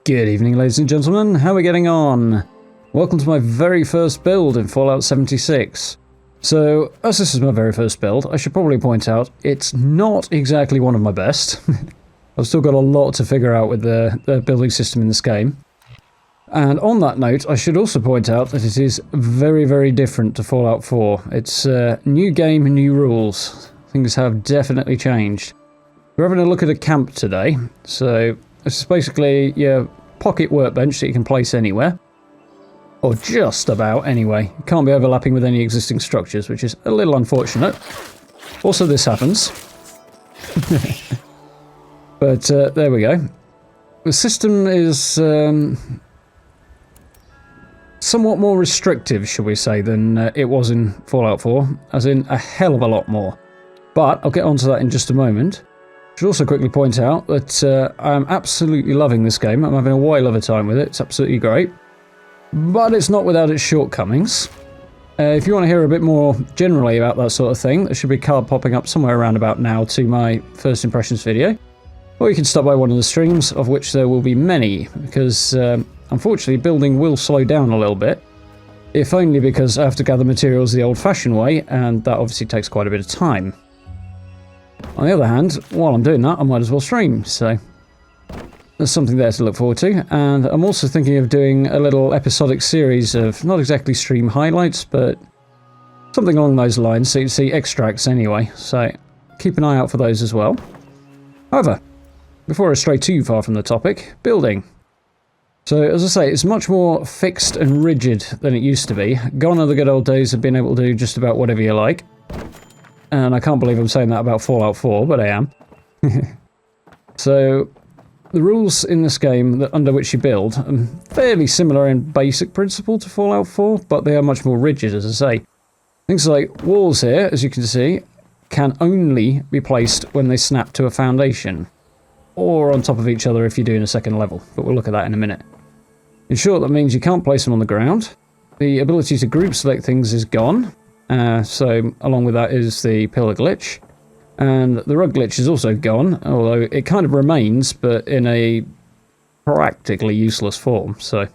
Good evening, ladies and gentlemen. How are we getting on? Welcome to my very first build in Fallout 76. So, as this is my very first build, I should probably point out it's not exactly one of my best. I've still got a lot to figure out with the building system in this game. And on that note, I should also point out that it is very, very different to Fallout 4. It's a new game, new rules. Things have definitely changed. We're having a look at a camp today. So, this is basically your pocket workbench that you can place anywhere. Or just about anyway. It can't be overlapping with any existing structures, which is a little unfortunate. Also, this happens. But there we go. The system is somewhat more restrictive, shall we say, than it was in Fallout 4. As in, a hell of a lot more. But I'll get onto that in just a moment. Should also quickly point out that I'm absolutely loving this game. I'm having a whale of a time with it. It's absolutely great. But it's not without its shortcomings. If you want to hear a bit more generally about that sort of thing, there should be a card popping up somewhere around about now to my first impressions video. Or you can stop by one of the streams, of which there will be many, because unfortunately building will slow down a little bit. If only because I have to gather materials the old-fashioned way, and that obviously takes quite a bit of time. On the other hand, while I'm doing that, I might as well stream, so there's something there to look forward to. And I'm also thinking of doing a little episodic series of, not exactly stream highlights, but something along those lines, so you can see extracts anyway, so keep an eye out for those as well. However, before I stray too far from the topic, building. So, as I say, it's much more fixed and rigid than it used to be. Gone are the good old days of being able to do just about whatever you like. And I can't believe I'm saying that about Fallout 4, but I am. So, the rules in this game under which you build are fairly similar in basic principle to Fallout 4, but they are much more rigid, as I say. Things like walls here, as you can see, can only be placed when they snap to a foundation. Or on top of each other if you're doing a second level, but we'll look at that in a minute. In short, that means you can't place them on the ground. The ability to group select things is gone. So along with that is the pillar glitch, and the rug glitch is also gone, although it kind of remains, but in a practically useless form. So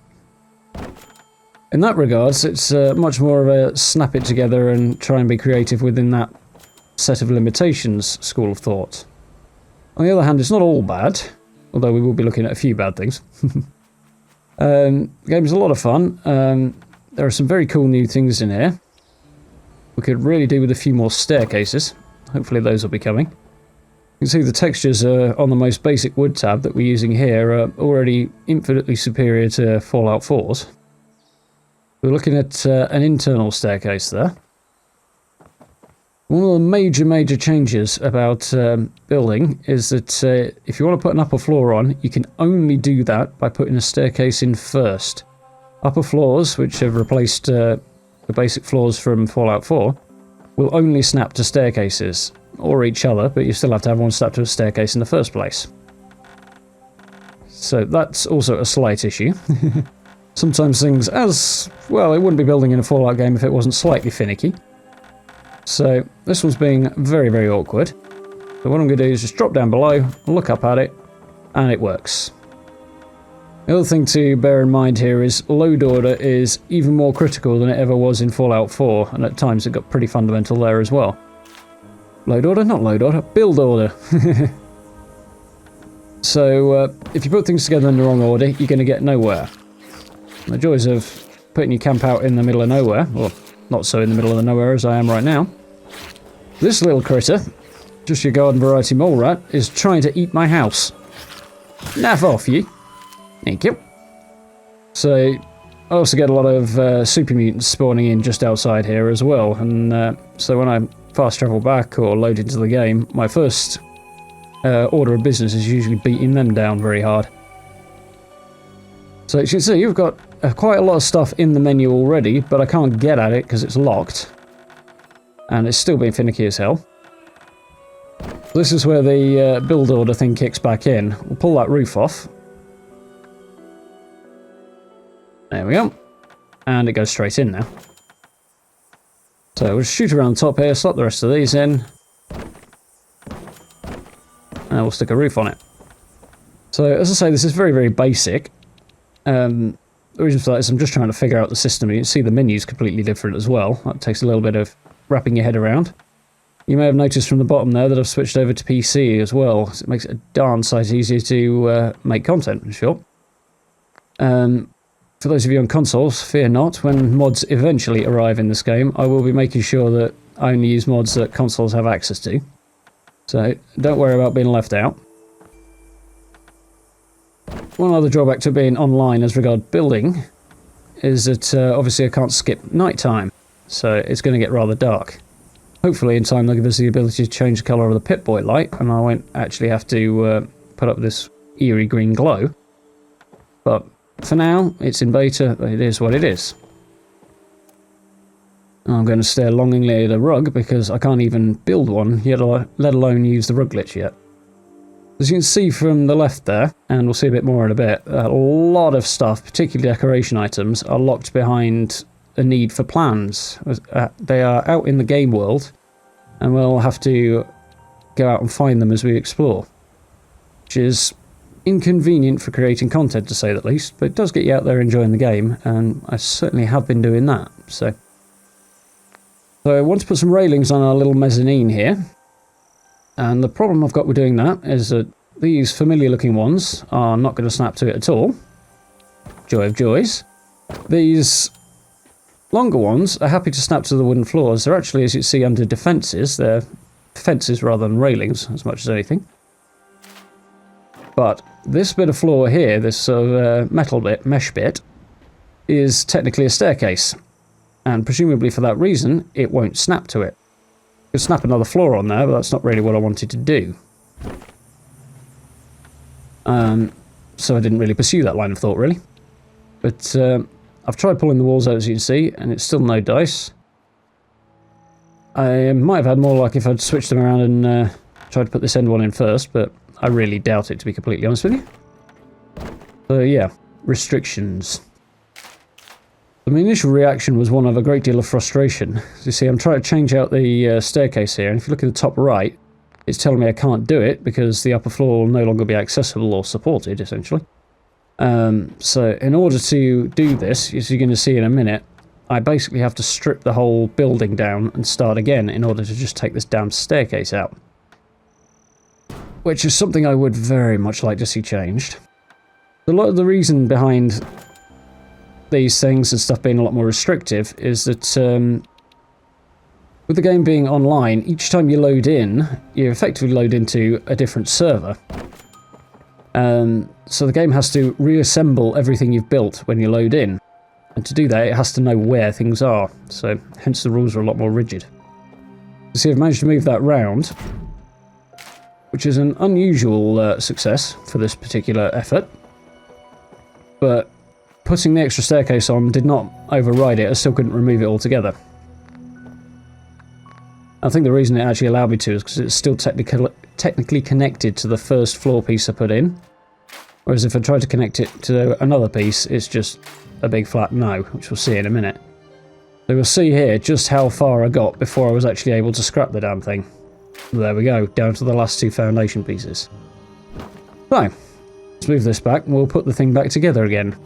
in that regards, it's much more of a snap it together and try and be creative within that set of limitations school of thought. On the other hand, it's not all bad, although we will be looking at a few bad things. The game's a lot of fun. There are some very cool new things in here. We could really do with a few more staircases. Hopefully those will be coming. You can see the textures on the most basic wood tab that we're using here are already infinitely superior to Fallout 4's. We're looking at an internal staircase there. One of the major changes about building is that if you want to put an upper floor on, you can only do that by putting a staircase in first. Upper floors, which have replaced the basic floors from Fallout 4, will only snap to staircases, or each other, but you still have to have one snap to a staircase in the first place. So that's also a slight issue. Sometimes things as, well, it wouldn't be building in a Fallout game if it wasn't slightly finicky. So this one's being very, very awkward. So what I'm going to do is just drop down below, look up at it, and it works. The other thing to bear in mind here is load order is even more critical than it ever was in Fallout 4, and at times it got pretty fundamental there as well. Load order? Not load order. Build order. So if you put things together in the wrong order, you're going to get nowhere. And the joys of putting your camp out in the middle of nowhere, or not so in the middle of the nowhere as I am right now. This little critter, just your garden variety mole rat, is trying to eat my house. Naff off you. Thank you. So, I also get a lot of super mutants spawning in just outside here as well, and so when I fast travel back or load into the game, my first order of business is usually beating them down very hard. So, as you can see, you've got quite a lot of stuff in the menu already, but I can't get at it because it's locked. And it's still being finicky as hell. This is where the build order thing kicks back in. We'll pull that roof off. There we go. And it goes straight in now. So we'll shoot around the top here, slot the rest of these in. And we'll stick a roof on it. So, as I say, this is very, very basic. The reason for that is I'm just trying to figure out the system. You can see the menu's completely different as well. That takes a little bit of wrapping your head around. You may have noticed from the bottom there that I've switched over to PC as well, so it makes it a darn sight easier to make content, in short. For those of you on consoles, fear not, when mods eventually arrive in this game, I will be making sure that I only use mods that consoles have access to. So, don't worry about being left out. One other drawback to being online as regard building is that obviously I can't skip nighttime, so it's going to get rather dark. Hopefully in time they'll give us the ability to change the colour of the Pip-Boy light, and I won't actually have to put up this eerie green glow. But for now, it's in beta, it is what it is. I'm going to stare longingly at a rug because I can't even build one, yet let alone use the rug glitch yet. As you can see from the left there, and we'll see a bit more in a bit, a lot of stuff, particularly decoration items, are locked behind a need for plans. They are out in the game world, and we'll have to go out and find them as we explore. Which is inconvenient for creating content, to say the least, but it does get you out there enjoying the game, and I certainly have been doing that. So I want to put some railings on our little mezzanine here, and the problem I've got with doing that is that these familiar looking ones are not going to snap to it at all. Joy of joys. These longer ones are happy to snap to the wooden floors. They're actually, as you see, under defences. They're fences rather than railings, as much as anything. But this bit of floor here, this sort of metal bit, mesh bit, is technically a staircase. And presumably for that reason, it won't snap to it. You could snap another floor on there, but that's not really what I wanted to do. So I didn't really pursue that line of thought, really. But I've tried pulling the walls out, as you can see, and it's still no dice. I might have had more luck if I'd switched them around and tried to put this end one in first, but I really doubt it, to be completely honest with you. So yeah, restrictions. My initial reaction was one of a great deal of frustration. As you see, I'm trying to change out the staircase here, and if you look at the top right, it's telling me I can't do it because the upper floor will no longer be accessible or supported, essentially. So in order to do this, as you're going to see in a minute, I basically have to strip the whole building down and start again in order to just take this damn staircase out. Which is something I would very much like to see changed. A lot of the reason behind these things and stuff being a lot more restrictive is that with the game being online, each time you load in, you effectively load into a different server. So the game has to reassemble everything you've built when you load in. And to do that, it has to know where things are. So hence the rules are a lot more rigid. You see, I've managed to move that round, which is an unusual success for this particular effort. But putting the extra staircase on did not override it. I still couldn't remove it altogether. I think the reason it actually allowed me to is because it's still technically connected to the first floor piece I put in. Whereas if I tried to connect it to another piece, it's just a big flat no, which we'll see in a minute. So we'll see here just how far I got before I was actually able to scrap the damn thing. There we go, down to the last two foundation pieces. So, let's move this back and we'll put the thing back together again.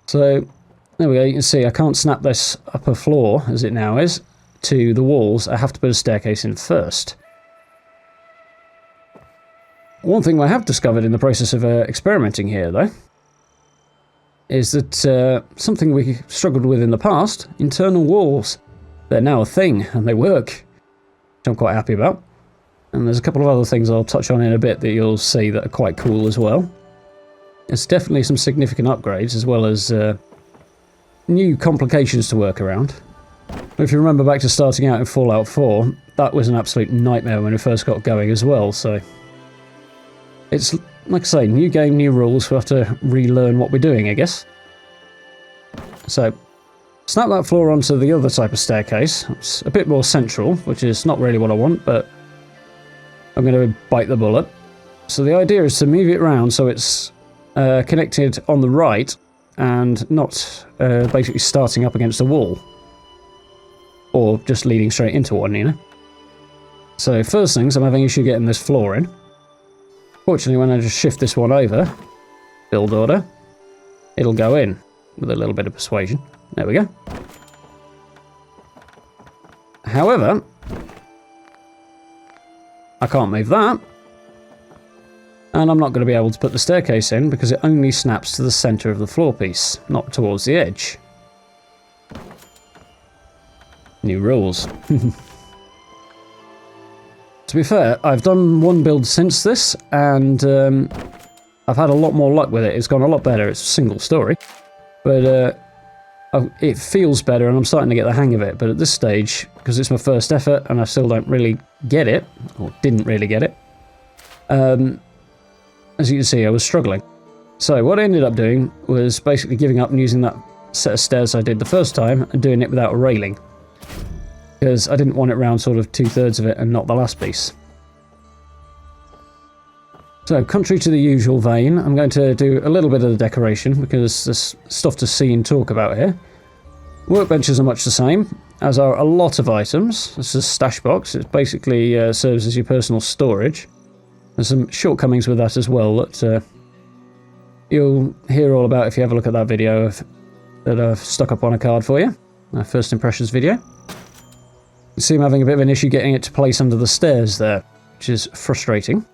So, there we go, you can see I can't snap this upper floor, as it now is, to the walls. I have to put a staircase in first. One thing I have discovered in the process of experimenting here, though, is that something we struggled with in the past, internal walls. They're now a thing, and they work, which I'm quite happy about. And there's a couple of other things I'll touch on in a bit that you'll see that are quite cool as well. There's definitely some significant upgrades, as well as new complications to work around. If you remember back to starting out in Fallout 4, that was an absolute nightmare when we first got going as well, so... It's, like I say, new game, new rules, we'll have to relearn what we're doing, I guess. So, snap that floor onto the other type of staircase. It's a bit more central, which is not really what I want, but I'm going to bite the bullet. So the idea is to move it around so it's connected on the right and not basically starting up against a wall. Or just leading straight into one, you know. So first things, I'm having issue getting this floor in. Fortunately, when I just shift this one over, build order, it'll go in with a little bit of persuasion. There we go. However, I can't move that. And I'm not going to be able to put the staircase in because it only snaps to the centre of the floor piece, not towards the edge. New rules. To be fair, I've done one build since this, and I've had a lot more luck with it. It's gone a lot better. It's a single story. But it feels better, and I'm starting to get the hang of it. But at this stage, because it's my first effort, and I still don't really get it, or didn't really get it, as you can see, I was struggling. So what I ended up doing was basically giving up and using that set of stairs I did the first time, and doing it without a railing. Because I didn't want it round sort of 2/3 of it and not the last piece. So, contrary to the usual vein, I'm going to do a little bit of the decoration because there's stuff to see and talk about here. Workbenches are much the same, as are a lot of items. This is a stash box. It basically serves as your personal storage. There's some shortcomings with that as well that you'll hear all about if you have a look at that video that I've stuck up on a card for you. My first impressions video. You see I'm having a bit of an issue getting it to place under the stairs there, which is frustrating.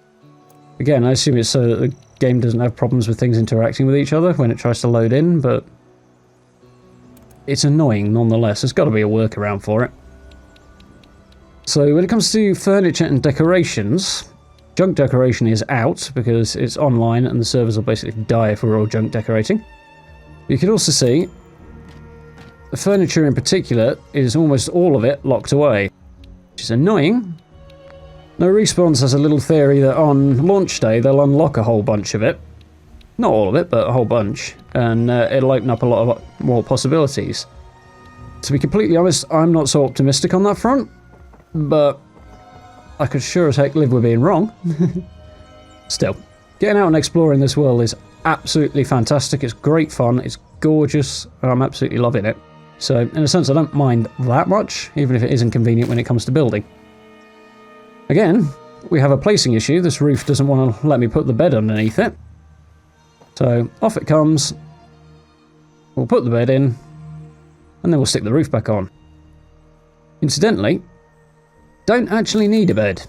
Again, I assume it's so that the game doesn't have problems with things interacting with each other when it tries to load in, but it's annoying nonetheless. There's got to be a workaround for it. So when it comes to furniture and decorations, junk decoration is out because it's online and the servers will basically die if we're all junk decorating. You can also see the furniture in particular is almost all of it locked away, which is annoying. Now Respawns has a little theory that on launch day they'll unlock a whole bunch of it. Not all of it, but a whole bunch, and it'll open up a lot of more possibilities. To be completely honest, I'm not so optimistic on that front, but I could sure as heck live with being wrong. Still, getting out and exploring this world is absolutely fantastic. It's great fun, it's gorgeous, and I'm absolutely loving it. So, in a sense, I don't mind that much, even if it is inconvenient when it comes to building. Again, we have a placing issue. This roof doesn't want to let me put the bed underneath it. So, off it comes. We'll put the bed in, and then we'll stick the roof back on. Incidentally, don't actually need a bed.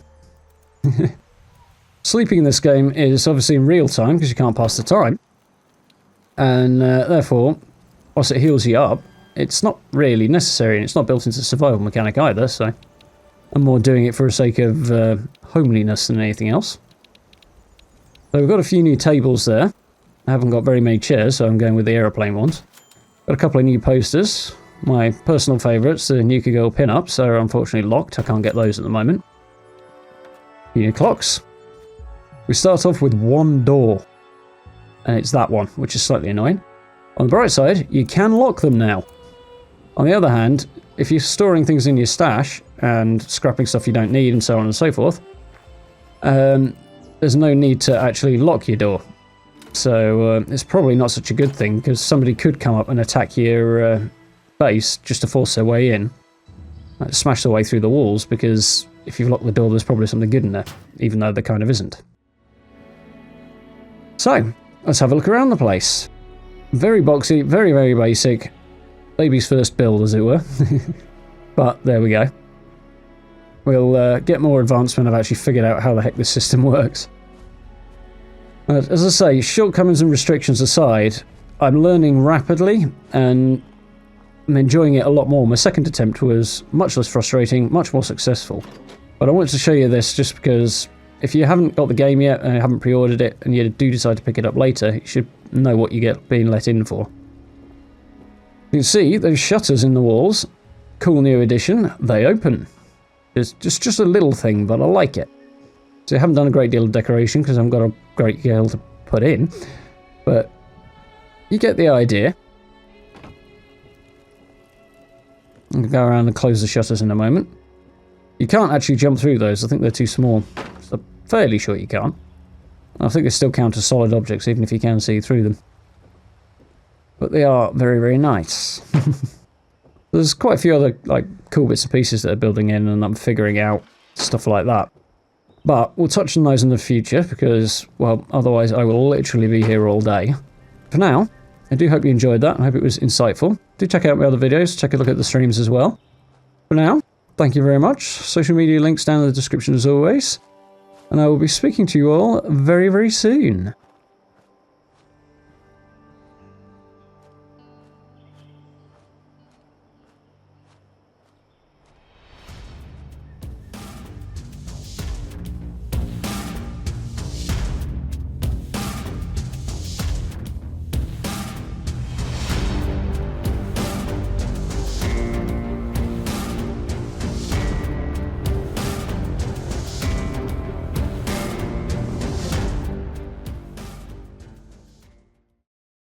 Sleeping in this game is obviously in real time, because you can't pass the time. And therefore, whilst it heals you up, it's not really necessary, and it's not built into the survival mechanic either, so I'm more doing it for the sake of homeliness than anything else. So we've got a few new tables there. I haven't got very many chairs, so I'm going with the aeroplane ones. Got a couple of new posters. My personal favourites, the Nuka Girl pin-ups, are unfortunately locked. I can't get those at the moment. New clocks. We start off with one door, and it's that one, which is slightly annoying. On the bright side, you can lock them now. On the other hand, if you're storing things in your stash and scrapping stuff you don't need and so on and so forth, there's no need to actually lock your door. So it's probably not such a good thing, because somebody could come up and attack your base just to force their way in. Like, smash their way through the walls, because if you've locked the door there's probably something good in there, even though there kind of isn't. So, let's have a look around the place. Very boxy, very, very basic. Baby's first build, as it were. But there we go. We'll get more advanced when I've actually figured out how the heck this system works. As I say, shortcomings and restrictions aside, I'm learning rapidly and I'm enjoying it a lot more. My second attempt was much less frustrating, much more successful. But I wanted to show you this just because if you haven't got the game yet and haven't pre-ordered it and you do decide to pick it up later, you should know what you get being let in for. You can see those shutters in the walls. Cool new addition. They open. It's just a little thing, but I like it. So I haven't done a great deal of decoration because I haven't got a great deal to put in. But you get the idea. I'll go around and close the shutters in a moment. You can't actually jump through those. I think they're too small. So I'm fairly sure you can't. I think they still count as solid objects, even if you can see through them. But they are very, very nice. There's quite a few other cool bits and pieces that are building in, and I'm figuring out stuff like that. But we'll touch on those in the future because, well, otherwise I will literally be here all day. For now, I do hope you enjoyed that. I hope it was insightful. Do check out my other videos. Take a look at the streams as well. For now, thank you very much. Social media links down in the description as always. And I will be speaking to you all very, very soon.